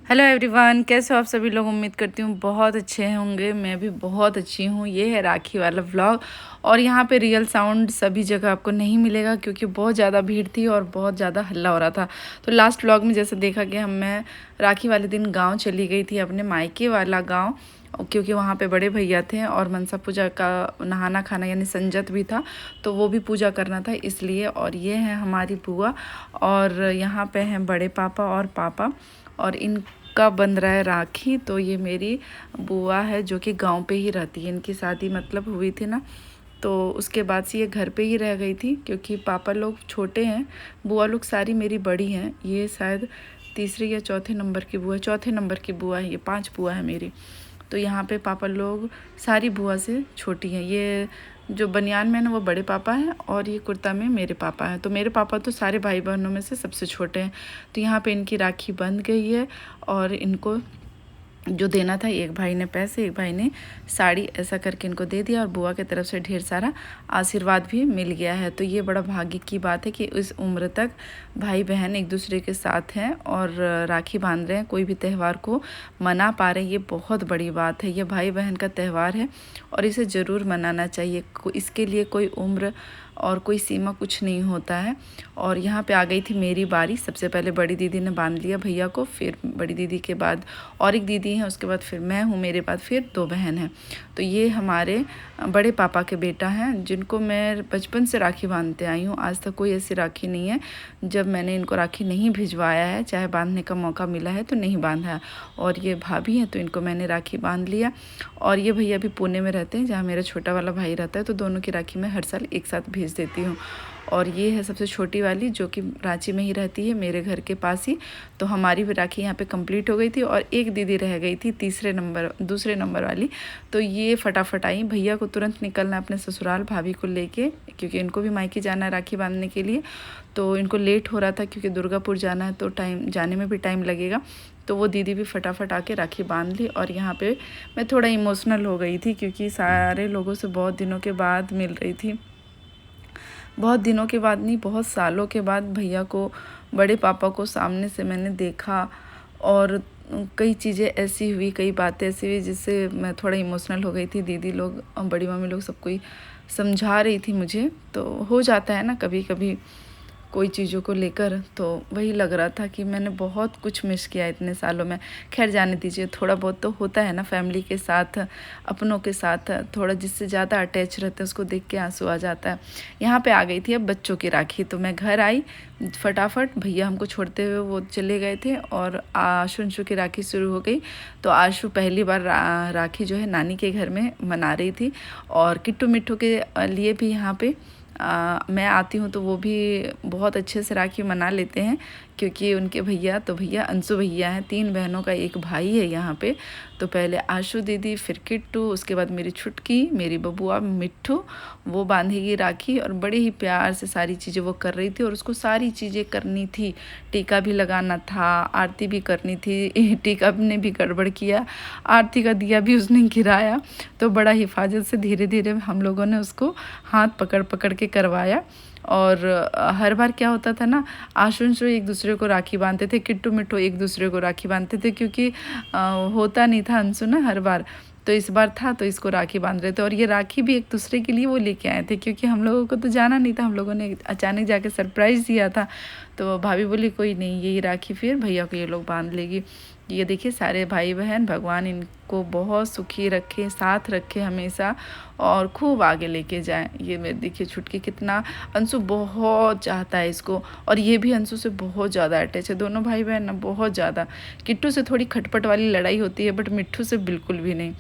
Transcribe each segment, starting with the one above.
Hello everyone, कैसे हो आप सभी लोग। उम्मीद करती हूँ बहुत अच्छे होंगे। मैं भी बहुत अच्छी हूँ। ये है राखी वाला व्लॉग और यहाँ पे रियल साउंड सभी जगह आपको नहीं मिलेगा क्योंकि बहुत ज़्यादा भीड़ थी और बहुत ज़्यादा हल्ला हो रहा था। तो लास्ट व्लॉग में जैसे देखा कि मैं राखी वाले दिन गाँव चली गई थी, अपने मायके वाला गाँव, क्योंकि वहाँ पे बड़े भैया थे और मनसा पूजा का नहाना खाना यानी संजत भी था, तो वो भी पूजा करना था इसलिए। और ये है हमारी बुआ और यहाँ पे हैं बड़े पापा और पापा और इनका बन रहा है राखी। तो ये मेरी बुआ है जो कि गांव पे ही रहती है। इनकी शादी मतलब हुई थी ना, तो उसके बाद से ये घर पे ही रह गई थी क्योंकि पापा लोग छोटे हैं, बुआ लोग सारी मेरी बड़ी हैं। ये शायद तीसरे या चौथे नंबर की बुआ, चौथे नंबर की बुआ है। ये 5 बुआ है मेरी। तो यहाँ पे पापा लोग सारी बुआ से छोटी हैं। ये जो बनियान में ना वो बड़े पापा हैं और ये कुर्ता में मेरे पापा हैं। तो मेरे पापा तो सारे भाई बहनों में से सबसे छोटे हैं। तो यहाँ पे इनकी राखी बंध गई है और इनको जो देना था, एक भाई ने पैसे, एक भाई ने साड़ी, ऐसा करके इनको दे दिया और बुआ की तरफ से ढेर सारा आशीर्वाद भी मिल गया है। तो ये बड़ा भाग्य की बात है कि इस उम्र तक भाई बहन एक दूसरे के साथ हैं और राखी बांध रहे हैं, कोई भी त्यौहार को मना पा रहे हैं। ये बहुत बड़ी बात है। ये भाई बहन का त्यौहार है और इसे ज़रूर मनाना चाहिए। इसके लिए कोई उम्र और कोई सीमा कुछ नहीं होता है। और यहाँ पे आ गई थी मेरी बारी। सबसे पहले बड़ी दीदी ने बांध लिया भैया को, फिर बड़ी दीदी के बाद और एक दीदी है, उसके बाद फिर मैं हूँ, मेरे बाद फिर 2 बहन हैं। तो ये हमारे बड़े पापा के बेटा हैं जिनको मैं बचपन से राखी बांधते आई हूँ। आज तक कोई ऐसी राखी नहीं है जब मैंने इनको राखी नहीं भिजवाया है, चाहे बांधने का मौका मिला है तो नहीं बांधा है। और ये भाभी हैं तो इनको मैंने राखी बांध लिया। और ये भैया भी पुणे में रहते हैं जहाँ मेरा छोटा वाला भाई रहता है, तो दोनों की राखी मैं हर साल एक साथ भेज देती हूँ। और ये है सबसे छोटी वाली जो कि रांची में ही रहती है, मेरे घर के पास ही। तो हमारी भी राखी यहाँ पे कंप्लीट हो गई थी और एक दीदी रह गई थी दूसरे नंबर वाली। तो ये फटाफट आई। भैया को तुरंत निकलना अपने ससुराल भाभी को लेके, क्योंकि इनको भी मायके जाना है राखी बांधने के लिए। तो इनको लेट हो रहा था क्योंकि दुर्गापुर जाना है, तो टाइम जाने में भी टाइम लगेगा। तो वो दीदी भी फटाफट आके राखी बांध ली। और यहाँ पे मैं थोड़ा इमोशनल हो गई थी क्योंकि सारे लोगों से बहुत दिनों के बाद मिल रही थी। बहुत दिनों के बाद नहीं, बहुत सालों के बाद भैया को, बड़े पापा को सामने से मैंने देखा। और कई चीज़ें ऐसी हुई, कई बातें ऐसी हुई जिससे मैं थोड़ा इमोशनल हो गई थी। दीदी लोग और बड़ी मम्मी लोग सब कोई समझा रही थी मुझे। तो हो जाता है ना कभी कभी कोई चीज़ों को लेकर। तो वही लग रहा था कि मैंने बहुत कुछ मिस किया इतने सालों में। खैर जाने दीजिए, थोड़ा बहुत तो होता है ना, फैमिली के साथ, अपनों के साथ थोड़ा जिससे ज़्यादा अटैच रहते हैं उसको देख के आंसू आ जाता है। यहाँ पे आ गई थी अब बच्चों की राखी। तो मैं घर आई फटाफट, भैया हमको छोड़ते हुए वो चले गए थे और आशु अंशु की राखी शुरू हो गई। तो आशु पहली बार राखी जो है नानी के घर में मना रही थी। और किट्टू मिट्टू के लिए भी यहाँ पे मैं आती हूँ तो वो भी बहुत अच्छे से राखी मना लेते हैं क्योंकि उनके भैया, तो भैया अंशु भैया हैं, 3 बहनों का एक भाई है यहाँ पे। तो पहले आशु दीदी, फिर किट्टू, उसके बाद मेरी छुटकी, मेरी बबुआ मिट्ठू, वो बांधेगी राखी। और बड़े ही प्यार से सारी चीज़ें वो कर रही थी और उसको सारी चीज़ें करनी थी। टीका भी लगाना था, आरती भी करनी थी। टीका ने भी गड़बड़ किया, आरती का दिया भी उसने गिराया। तो बड़ा हिफाजत से धीरे धीरे हम लोगों ने उसको हाथ पकड़ पकड़ के करवाया। और हर बार क्या होता था ना, आशु अंशु एक दूसरे को राखी बांधते थे, किट्टू मिट्टू एक दूसरे को राखी बांधते थे क्योंकि होता नहीं था अंशु ना हर बार। तो इस बार था तो इसको राखी बांध रहे थे। और ये राखी भी एक दूसरे के लिए वो लेके आए थे क्योंकि हम लोगों को तो जाना नहीं था, हम लोगों ने अचानक जाके सरप्राइज़ दिया था। तो भाभी बोली कोई नहीं, यही राखी फिर भैया को ये लोग बांध लेगी। ये देखिए सारे भाई बहन, भगवान इनको बहुत सुखी रखे, साथ रखे हमेशा और खूब आगे लेके जाए। ये मेरे देखिए छुटकी कितना, अंशु बहुत चाहता है इसको और ये भी अंशु से बहुत ज़्यादा अटैच है। दोनों भाई बहन ना बहुत ज़्यादा। किट्टू से थोड़ी खटपट वाली लड़ाई होती है बट मिट्ठू से बिल्कुल भी नहीं।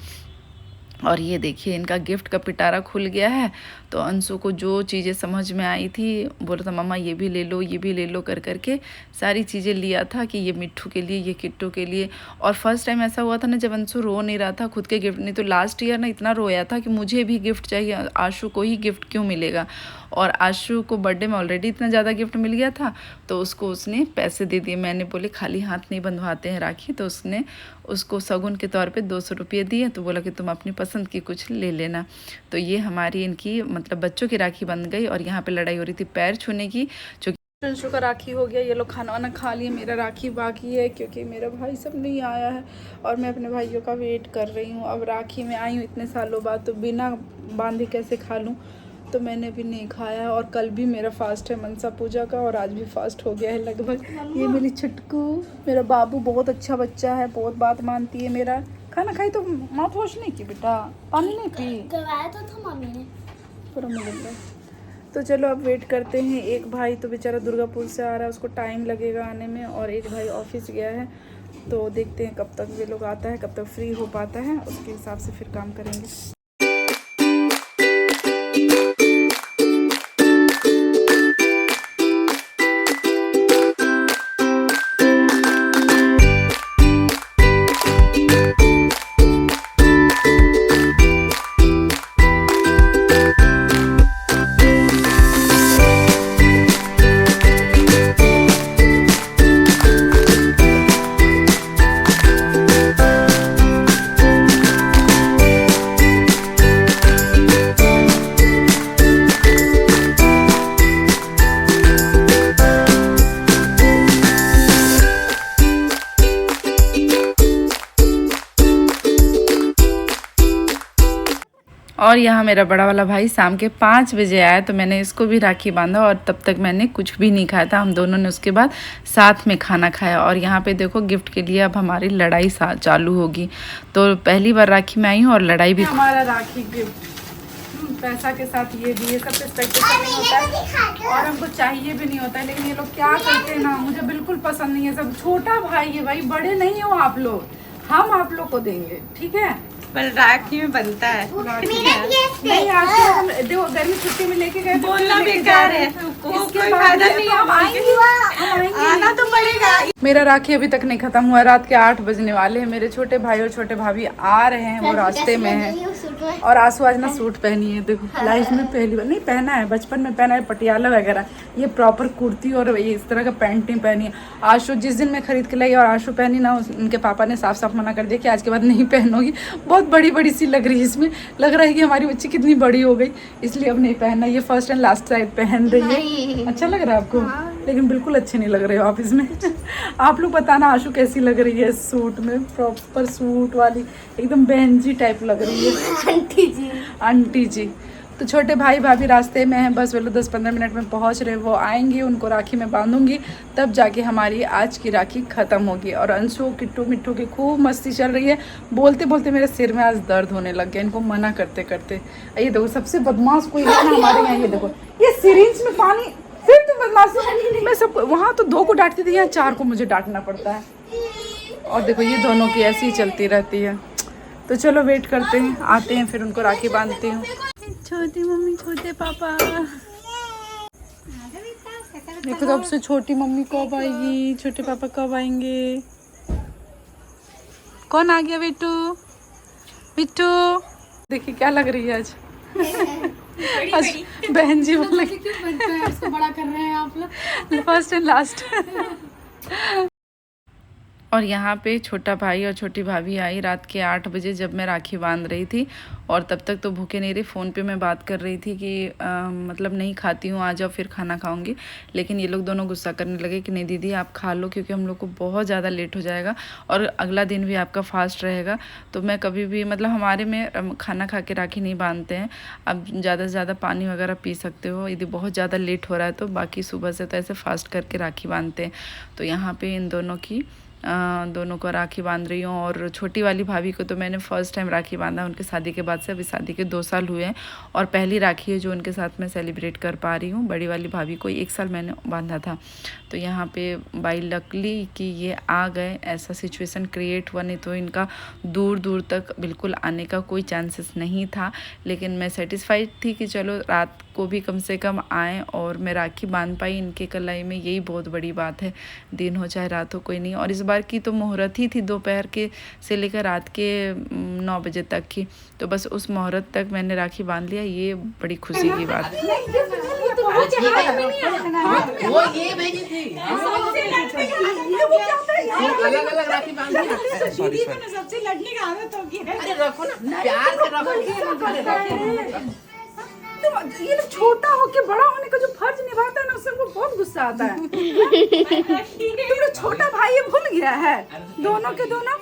और ये देखिए इनका गिफ्ट का पिटारा खुल गया है। तो अंशु को जो चीज़ें समझ में आई थी, बोला था मम्मा ये भी ले लो, ये भी ले लो, कर करके सारी चीज़ें लिया था कि ये मिट्ठू के लिए, ये किट्टू के लिए। और फर्स्ट टाइम ऐसा हुआ था ना जब अंशु रो नहीं रहा था खुद के गिफ्ट, नहीं तो लास्ट ईयर ना इतना रोया था कि मुझे भी गिफ्ट चाहिए, आशु को ही गिफ्ट क्यों मिलेगा। और आशु को बर्थडे में ऑलरेडी इतना ज़्यादा गिफ्ट मिल गया था तो उसको उसने पैसे दे दिए। मैंने बोले खाली हाथ नहीं बंधवाते हैं राखी, तो उसने उसको शगुन के तौर पे 200 रुपये दिए। तो बोला कि तुम अपनी पसंद की कुछ ले लेना। तो ये हमारी इनकी मतलब बच्चों की राखी बन गई। और यहाँ पे लड़ाई हो रही थी पैर छूने की, जो अंशु का राखी हो गया, ये लोग खाना वाना खा लिए, मेरा राखी बाकी है क्योंकि मेरा भाई सब नहीं आया है और मैं अपने भाइयों का वेट कर रही हूँ। अब राखी में आई हूँ इतने सालों बाद, तो बिना बांधे कैसे खा लूँ, तो मैंने भी नहीं खाया है। और कल भी मेरा फास्ट है मनसा पूजा का और आज भी फास्ट हो गया है लगभग। ये मेरी छुटकू, मेरा बाबू बहुत अच्छा बच्चा है, बहुत बात मानती है। मेरा खाना खाई तो माउथ वॉश नहीं की बेटा, पानी नहीं पी, करवाया तो था मम्मी ने पूरा मुझे। तो चलो अब वेट करते हैं। एक भाई तो बेचारा दुर्गापुर से आ रहा है, उसको टाइम लगेगा आने में, और एक भाई ऑफिस गया है। तो देखते हैं कब तक वे लोग आता है, कब तक फ्री हो पाता है, उसके हिसाब से फिर काम करेंगे। और यहाँ मेरा बड़ा वाला भाई शाम के 5 बजे आया, तो मैंने इसको भी राखी बांधा और तब तक मैंने कुछ भी नहीं खाया था। हम दोनों ने उसके बाद साथ में खाना खाया। और यहाँ पे देखो गिफ्ट के लिए अब हमारी लड़ाई चालू होगी। तो पहली बार राखी में आई हूँ और लड़ाई भी। हमारा राखी गिफ्ट पैसा के साथ ये भी, ये सब एक्सपेक्टेशन नहीं होता है और हमको चाहिए भी नहीं होता है, लेकिन ये लोग क्या करते हैं ना, मुझे बिल्कुल पसंद नहीं है। सब छोटा भाई है भाई, बड़े नहीं हो आप लोग, हम आप लोग को देंगे, ठीक है। पर राखी में बनता है, नहीं आज तो हम देखो गर्मी छुट्टी में लेके गए, बोलना बेकार है, कोई फायदा नहीं है, आना तो पड़ेगा। मेरा राखी अभी तक नहीं खत्म हुआ, रात के 8 बजने वाले हैं। मेरे छोटे भाई और छोटे भाभी आ रहे हैं, वो रास्ते में हैं। और आंसू आज ना सूट पहनी है, देखो लाइफ में पहली बार, नहीं पहना है, बचपन में पहना है पटियाला वगैरह, ये प्रॉपर कुर्ती और ये इस तरह का पैंट नहीं पहनी है। आंसू जिस दिन मैं खरीद के लाई और आंसू पहनी ना, उनके पापा ने साफ साफ मना कर दिया कि आज के बाद नहीं पहनोगी, बहुत बड़ी बड़ी सी लग रही है, इसमें लग रहा है कि हमारी बच्ची कितनी बड़ी हो गई, इसलिए अब नहीं पहनना। ये फर्स्ट एंड लास्ट टाइम पहन रही है। अच्छा लग रहा है आपको? लेकिन बिल्कुल अच्छे नहीं लग रहे हो आप इसमें। आप लोग बताना आशु कैसी लग रही है सूट में, प्रॉपर सूट वाली, एकदम बहन जी टाइप लग रही है। आंटी जी, आंटी जी। तो छोटे भाई भाभी रास्ते में हैं, बस वे लोग 10-15 मिनट में पहुंच रहे, वो आएंगे, उनको राखी में बांधूंगी, तब जाके हमारी आज की राखी ख़त्म होगी। और अंशु किट्टू मिट्टू की खूब मस्ती चल रही है। बोलते बोलते मेरे सिर में आज दर्द होने लग गया इनको मना करते करते। ये देखो सबसे बदमाश कोई है ना हमारे यहाँ, ये देखो ये सिरिंज में पानी, फिर तो बदमाश। मैं सब वहाँ तो 2 को डांटती थी, यहाँ 4 को मुझे डांटना पड़ता है। और देखो ये दोनों की ऐसी ही चलती रहती है। तो चलो वेट करते हैं, आते हैं फिर उनको राखी बांधती हूँ। छोटी मम्मी छोटे पापा, देखो तब से छोटी मम्मी कब आएगी, छोटे पापा कब आएंगे। कौन आ गया बिट्टू? बिट्टू देखिए क्या लग रही है आज। आज बहन जी बोले उसको बड़ा कर रहे हैं आप लोग। First and last. और यहाँ पे छोटा भाई और छोटी भाभी आई रात के 8 बजे, जब मैं राखी बांध रही थी। और तब तक तो भूखे नहीं रही, फ़ोन पे मैं बात कर रही थी कि मतलब नहीं खाती हूँ, आ जाओ फिर खाना खाऊंगी। लेकिन ये लोग दोनों गुस्सा करने लगे कि नहीं दीदी आप खा लो, क्योंकि हम लोग को बहुत ज़्यादा लेट हो जाएगा और अगला दिन भी आपका फास्ट रहेगा। तो मैं कभी भी मतलब हमारे में खाना खा के राखी नहीं बांधते हैं। अब ज़्यादा से ज़्यादा पानी वगैरह पी सकते हो यदि बहुत ज़्यादा लेट हो रहा है तो, बाकी सुबह से तो ऐसे फास्ट करके राखी बांधते हैं। तो यहाँ पर इन दोनों को राखी बांध रही हूँ। और छोटी वाली भाभी को तो मैंने फ़र्स्ट टाइम राखी बांधा उनके शादी के बाद से, अभी शादी के 2 साल हुए हैं और पहली राखी है जो उनके साथ मैं सेलिब्रेट कर पा रही हूँ। बड़ी वाली भाभी को 1 साल मैंने बांधा था। तो यहाँ पे बाई लकली कि ये आ गए, ऐसा सिचुएशन क्रिएट हुआ, नहीं तो इनका दूर दूर तक बिल्कुल आने का कोई चांसेस नहीं था। लेकिन मैं सेटिस्फाइड थी कि चलो रात को भी कम से कम आएँ और मैं राखी बांध पाई इनके कलाई में, यही बहुत बड़ी बात है। दिन हो चाहे रात हो कोई नहीं। और इस बार की तो मुहूर्त ही थी दोपहर के से लेकर रात के 9 बजे तक की, तो बस उस मुहूर्त तक मैंने राखी बांध लिया, ये बड़ी खुशी की बात है। वो ये भेजी थी, अलग-अलग राखी बांधी ना। सॉरी सबसे लड़ने का आदत होगी। अरे रखो ना, प्यार से रखो। तुम ये लोग छोटा होके बड़ा होने का जो फर्ज निभाता है ना, उससे हमको बहुत गुस्सा आता है। तुम लोग छोटा भाई ये भूल गया है, दोनों के दोनों।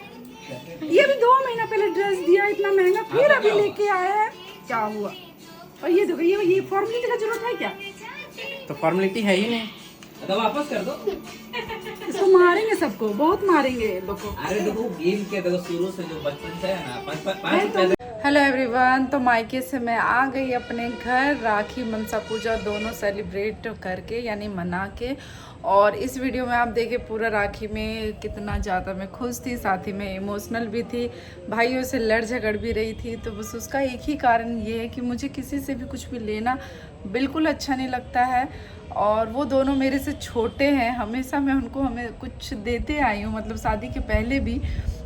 ये भी 2 महीना पहले ड्रेस दिया इतना महंगा, फिर अभी लेके आया है, क्या हुआ? और ये देखो, ये फॉर्मेलिटी का जरूरत है क्या? तो फॉर्मेलिटी है ही नहीं, तो वापस कर दो। इसको मारेंगे, सबको बहुत मारेंगे लोग को। अरे देखो गेम के देखो शुरू से जो बचपन से है ना, 5 हेलो एवरीवन, तो मायके से मैं आ गई अपने घर, राखी मनसा पूजा दोनों सेलिब्रेट करके यानी मना के। और इस वीडियो में आप देखे पूरा राखी में कितना ज़्यादा मैं खुश थी, साथ ही में इमोशनल भी थी, भाइयों से लड़ झगड़ भी रही थी। तो बस उसका एक ही कारण ये है कि मुझे किसी से भी कुछ भी लेना बिल्कुल अच्छा नहीं लगता है। और वो दोनों मेरे से छोटे हैं, हमेशा मैं उनको हमें कुछ देते आई हूँ, मतलब शादी के पहले भी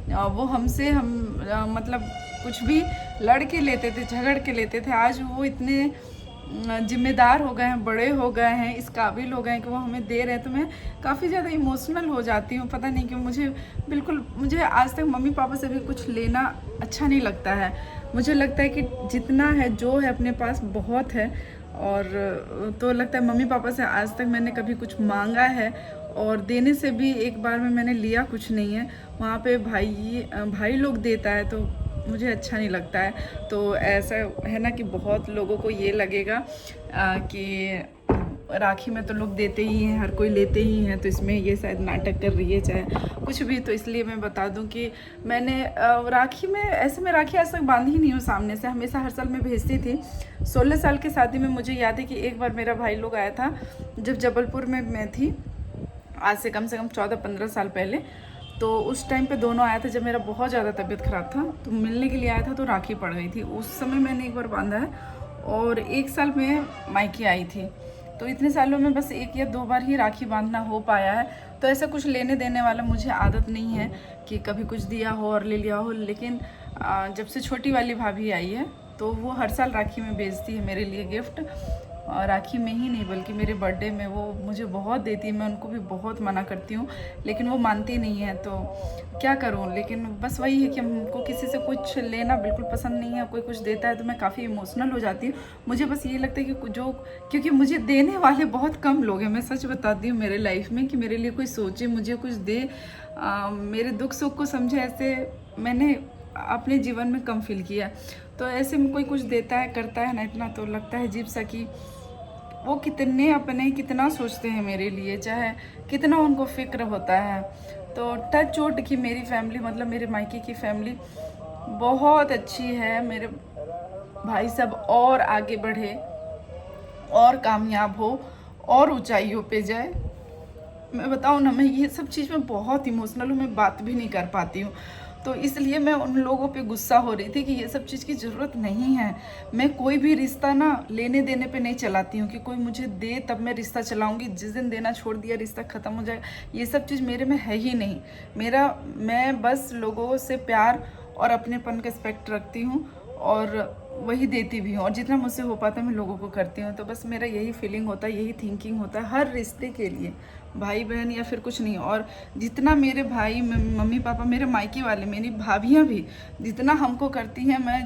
वो हमसे मतलब कुछ भी लड़ के लेते थे, झगड़ के लेते थे। आज वो इतने जिम्मेदार हो गए हैं, बड़े हो गए हैं, इस काबिल हो गए हैं कि वो हमें दे रहे हैं, तो मैं काफ़ी ज़्यादा इमोशनल हो जाती हूँ। पता नहीं क्यों मुझे आज तक मम्मी पापा से भी कुछ लेना अच्छा नहीं लगता है। मुझे लगता है कि जितना है जो है अपने पास बहुत है। और तो लगता है मम्मी पापा से आज तक मैंने कभी कुछ मांगा है, और देने से भी एक बार में मैंने लिया कुछ नहीं है। वहाँ पे भाई लोग देता है तो मुझे अच्छा नहीं लगता है। तो ऐसा है ना कि बहुत लोगों को ये लगेगा कि राखी में तो लोग देते ही हैं, हर कोई लेते ही हैं, तो इसमें ये शायद नाटक कर रही है चाहे कुछ भी। तो इसलिए मैं बता दूं कि मैंने राखी में ऐसे में राखी आज तक बांधी ही नहीं हूँ सामने से, हमेशा हर साल मैं भेजती थी। 16 साल की शादी में मुझे याद है कि एक बार मेरा भाई लोग आया था, जब जबलपुर में मैं थी, आज से कम 14-15 साल पहले। तो उस टाइम पे दोनों आया था जब मेरा बहुत ज़्यादा तबीयत ख़राब था, तो मिलने के लिए आया था, तो राखी पड़ गई थी। उस समय मैंने एक बार बांधा है, और 1 साल में मायके आई थी। तो इतने सालों में बस 1 या 2 बार ही राखी बांधना हो पाया है। तो ऐसा कुछ लेने देने वाला मुझे आदत नहीं है कि कभी कुछ दिया हो और ले लिया हो। लेकिन जब से छोटी वाली भाभी आई है तो वो हर साल राखी में भेजती है मेरे लिए गिफ्ट। राखी में ही नहीं बल्कि मेरे बर्थडे में वो मुझे बहुत देती है। मैं उनको भी बहुत मना करती हूँ लेकिन वो मानती नहीं है, तो क्या करूँ। लेकिन बस वही है कि हमको किसी से कुछ लेना बिल्कुल पसंद नहीं है। कोई कुछ देता है तो मैं काफ़ी इमोशनल हो जाती हूँ। मुझे बस ये लगता है कि क्योंकि मुझे देने वाले बहुत कम लोग हैं। मैं सच बताती हूँ मेरे लाइफ में कि मेरे लिए कोई सोचे, मुझे कुछ दे, मेरे दुख सुख को समझे, ऐसे मैंने अपने जीवन में कम फील किया। तो ऐसे में कोई कुछ देता है करता है ना इतना, तो लगता है अजीब सा कि वो कितने अपने कितना सोचते हैं मेरे लिए, चाहे कितना उनको फिक्र होता है। तो टच वुड की मेरी फैमिली, मतलब मेरे मायके की फैमिली बहुत अच्छी है। मेरे भाई सब और आगे बढ़े और कामयाब हो और ऊंचाइयों पे जाए। मैं बताऊँ ना, मैं ये सब चीज़ में बहुत इमोशनल हूँ, मैं बात भी नहीं कर पाती हूँ। तो इसलिए मैं उन लोगों पे गुस्सा हो रही थी कि ये सब चीज़ की ज़रूरत नहीं है। मैं कोई भी रिश्ता ना लेने देने पे नहीं चलाती हूँ कि कोई मुझे दे तब मैं रिश्ता चलाऊँगी, जिस दिन देना छोड़ दिया रिश्ता ख़त्म हो जाएगा, ये सब चीज़ मेरे में है ही नहीं। मैं बस लोगों से प्यार और अपनेपन का रिस्पेक्ट रखती हूँ और वही देती भी हूँ, और जितना मुझसे हो पाता है मैं लोगों को करती हूँ। तो बस मेरा यही फीलिंग होता है, यही थिंकिंग होता है हर रिश्ते के लिए, भाई बहन या फिर कुछ नहीं। और जितना मेरे भाई, मम्मी पापा, मेरे मायके वाले, मेरी भाभियाँ भी जितना हमको करती हैं, मैं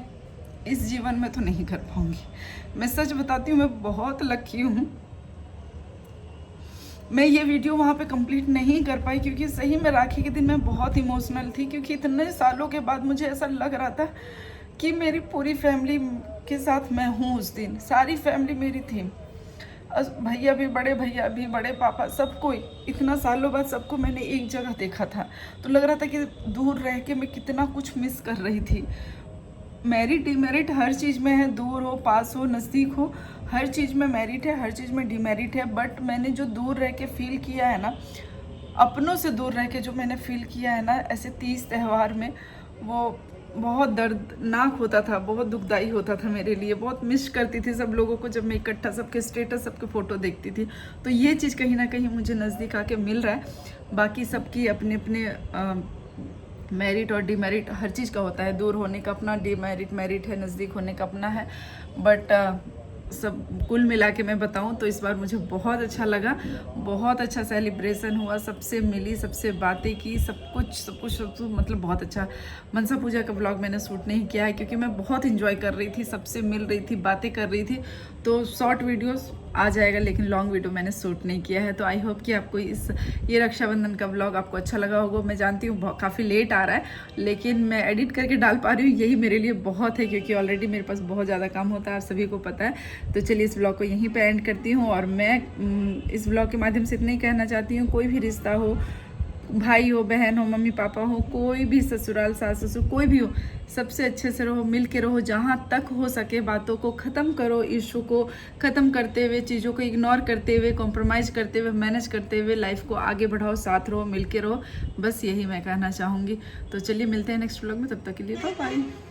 इस जीवन में तो नहीं कर पाऊँगी। मैं सच बताती हूँ, मैं बहुत लकी हूँ। मैं ये वीडियो वहाँ पे कंप्लीट नहीं कर पाई क्योंकि सही में राखी के दिन मैं बहुत इमोशनल थी, क्योंकि इतने सालों के बाद मुझे ऐसा लग रहा था कि मेरी पूरी फैमिली के साथ मैं हूँ। उस दिन सारी फैमिली मेरी थी, भैया भी, बड़े भैया भी, बड़े पापा, सबको इतना सालों बाद सबको मैंने एक जगह देखा था। तो लग रहा था कि दूर रह के मैं कितना कुछ मिस कर रही थी। मेरिट डिमेरिट हर चीज़ में है, दूर हो, पास हो, नज़दीक हो, हर चीज़ में मेरिट है, हर चीज़ में डिमेरिट है। बट मैंने जो दूर रह के फील किया है ना, अपनों से दूर रह के जो मैंने फील किया है ना ऐसे 30 त्यौहार में, वो बहुत दर्दनाक होता था, बहुत दुखदाई होता था मेरे लिए। बहुत मिस करती थी सब लोगों को, जब मैं इकट्ठा सबके स्टेटस, सबके फ़ोटो देखती थी। तो ये चीज़ कहीं ना कहीं मुझे नज़दीक आके मिल रहा है। बाकी सबकी अपने अपने मेरिट और डिमेरिट हर चीज़ का होता है। दूर होने का अपना डिमेरिट, मेरिट है, नज़दीक होने का अपना है। बट सब कुल मिला के मैं बताऊं तो इस बार मुझे बहुत अच्छा लगा, बहुत अच्छा सेलिब्रेशन हुआ, सबसे मिली, सबसे बातें की, सब कुछ मतलब बहुत अच्छा। मनसा पूजा का व्लॉग मैंने शूट नहीं किया है क्योंकि मैं बहुत इंजॉय कर रही थी, सबसे मिल रही थी, बातें कर रही थी, तो शॉर्ट वीडियोस आ जाएगा लेकिन लॉन्ग वीडियो मैंने शूट नहीं किया है। तो आई होप कि आपको ये रक्षाबंधन का व्लॉग आपको अच्छा लगा होगा। मैं जानती हूँ काफ़ी लेट आ रहा है, लेकिन मैं एडिट करके डाल पा रही हूँ, यही मेरे लिए बहुत है क्योंकि ऑलरेडी मेरे पास बहुत ज़्यादा काम होता है और सभी को पता है। तो चलिए इस व्लॉग को यहीं पे एंड करती हूँ और मैं इस व्लॉग के माध्यम से इतना ही कहना चाहती हूँ, कोई भी रिश्ता हो, भाई हो, बहन हो, मम्मी पापा हो, कोई भी ससुराल सास ससुर कोई भी हो, सबसे अच्छे से रहो, मिल के रहो, जहाँ तक हो सके बातों को ख़त्म करो, इशू को ख़त्म करते हुए, चीज़ों को इग्नोर करते हुए, कॉम्प्रोमाइज़ करते हुए, मैनेज करते हुए लाइफ को आगे बढ़ाओ, साथ रहो, मिल के रहो, बस यही मैं कहना चाहूँगी। तो चलिए मिलते हैं नेक्स्ट व्लॉग में, तब तक के लिए बाय बाय।